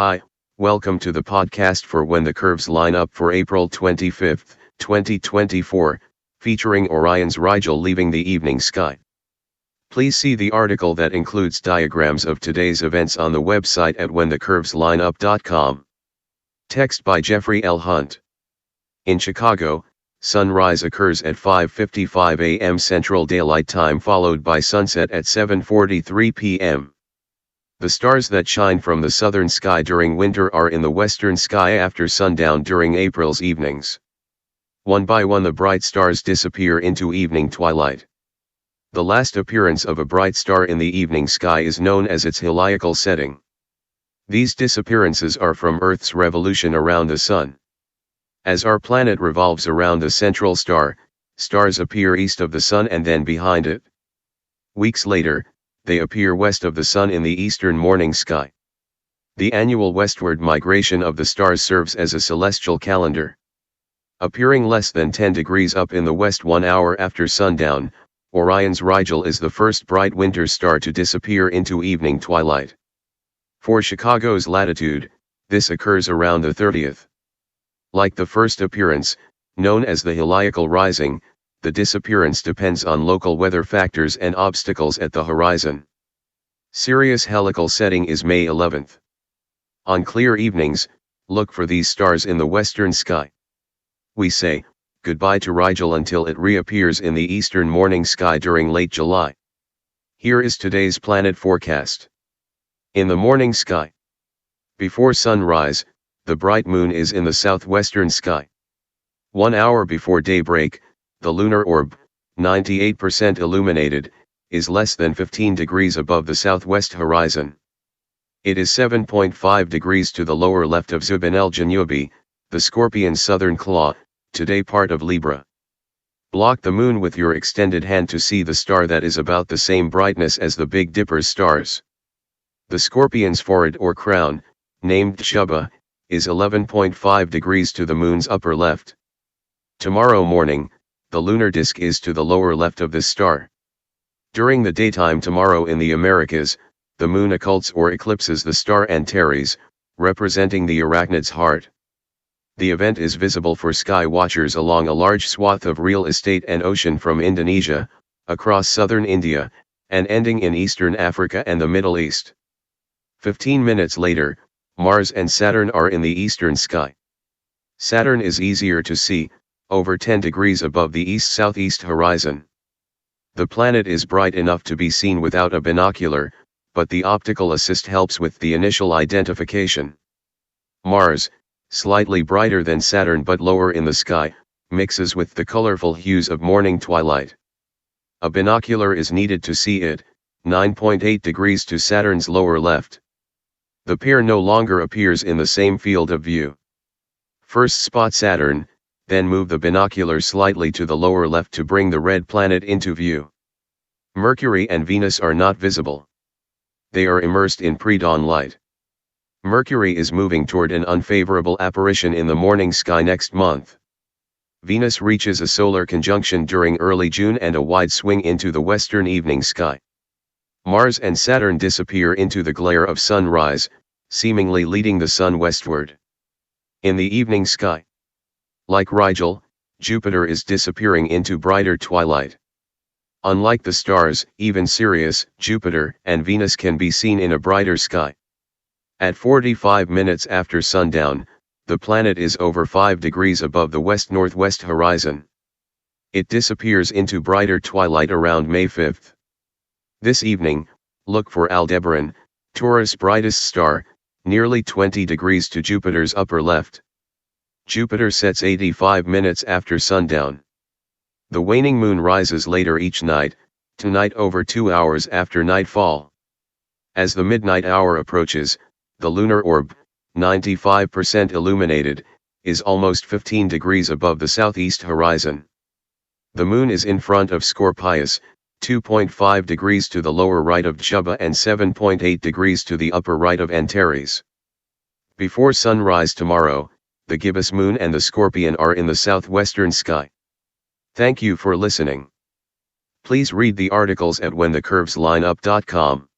Hi, welcome to the podcast for When the Curves Line Up for April 25, 2024, featuring Orion's Rigel leaving the evening sky. Please see the article that includes diagrams of today's events on the website at whenthecurveslineup.com. Text by Jeffrey L. Hunt. In Chicago, sunrise occurs at 5:55 a.m. Central Daylight Time, followed by sunset at 7:43 p.m. The stars that shine from the southern sky during winter are in the western sky after sundown during April's evenings. One by one the bright stars disappear into evening twilight. The last appearance of a bright star in the evening sky is known as its heliacal setting. These disappearances are from Earth's revolution around the Sun. As our planet revolves around the central star, stars appear east of the Sun and then behind it. Weeks later, they appear west of the Sun in the eastern morning sky. The annual westward migration of the stars serves as a celestial calendar. Appearing less than 10 degrees up in the west 1 hour after sundown, Orion's Rigel is the first bright winter star to disappear into evening twilight. For Chicago's latitude, this occurs around the 30th. Like the first appearance, known as the heliacal rising, the disappearance depends on local weather factors and obstacles at the horizon. Sirius' heliacal setting is May 11th. On clear evenings, look for these stars in the western sky. We say goodbye to Rigel until it reappears in the eastern morning sky during late July. Here is today's planet forecast. In the morning sky. Before sunrise, the bright moon is in the southwestern sky. 1 hour before daybreak, the lunar orb, 98% illuminated, is less than 15 degrees above the southwest horizon. It is 7.5 degrees to the lower left of Zubin el Janubi, the Scorpion's southern claw, today part of Libra. Block the moon with your extended hand to see the star that is about the same brightness as the Big Dipper's stars. The Scorpion's forehead or crown, named Shuba, is 11.5 degrees to the moon's upper left. Tomorrow morning, the lunar disk is to the lower left of this star. During the daytime tomorrow in the Americas, the moon occults or eclipses the star Antares, representing the arachnid's heart. The event is visible for sky watchers along a large swath of real estate and ocean from Indonesia, across southern India, and ending in eastern Africa and the Middle East. 15 minutes later, Mars and Saturn are in the eastern sky. Saturn is easier to see, over 10 degrees above the east-southeast horizon. The planet is bright enough to be seen without a binocular, but the optical assist helps with the initial identification. Mars, slightly brighter than Saturn but lower in the sky, mixes with the colorful hues of morning twilight. A binocular is needed to see it, 9.8 degrees to Saturn's lower left. The pair no longer appears in the same field of view. First spot Saturn, then move the binocular slightly to the lower left to bring the red planet into view. Mercury and Venus are not visible. They are immersed in pre-dawn light. Mercury is moving toward an unfavorable apparition in the morning sky next month. Venus reaches a solar conjunction during early June and a wide swing into the western evening sky. Mars and Saturn disappear into the glare of sunrise, seemingly leading the Sun westward. In the evening sky, like Rigel, Jupiter is disappearing into brighter twilight. Unlike the stars, even Sirius, Jupiter, and Venus can be seen in a brighter sky. At 45 minutes after sundown, the planet is over 5 degrees above the west-northwest horizon. It disappears into brighter twilight around May 5th. This evening, look for Aldebaran, Taurus' brightest star, nearly 20 degrees to Jupiter's upper left. Jupiter sets 85 minutes after sundown. The waning moon rises later each night, tonight over 2 hours after nightfall. As the midnight hour approaches, the lunar orb, 95% illuminated, is almost 15 degrees above the southeast horizon. The moon is in front of Scorpius, 2.5 degrees to the lower right of Shuba and 7.8 degrees to the upper right of Antares. Before sunrise tomorrow, the gibbous moon and the Scorpion are in the southwestern sky. Thank you for listening. Please read the articles at whenthecurveslineup.com.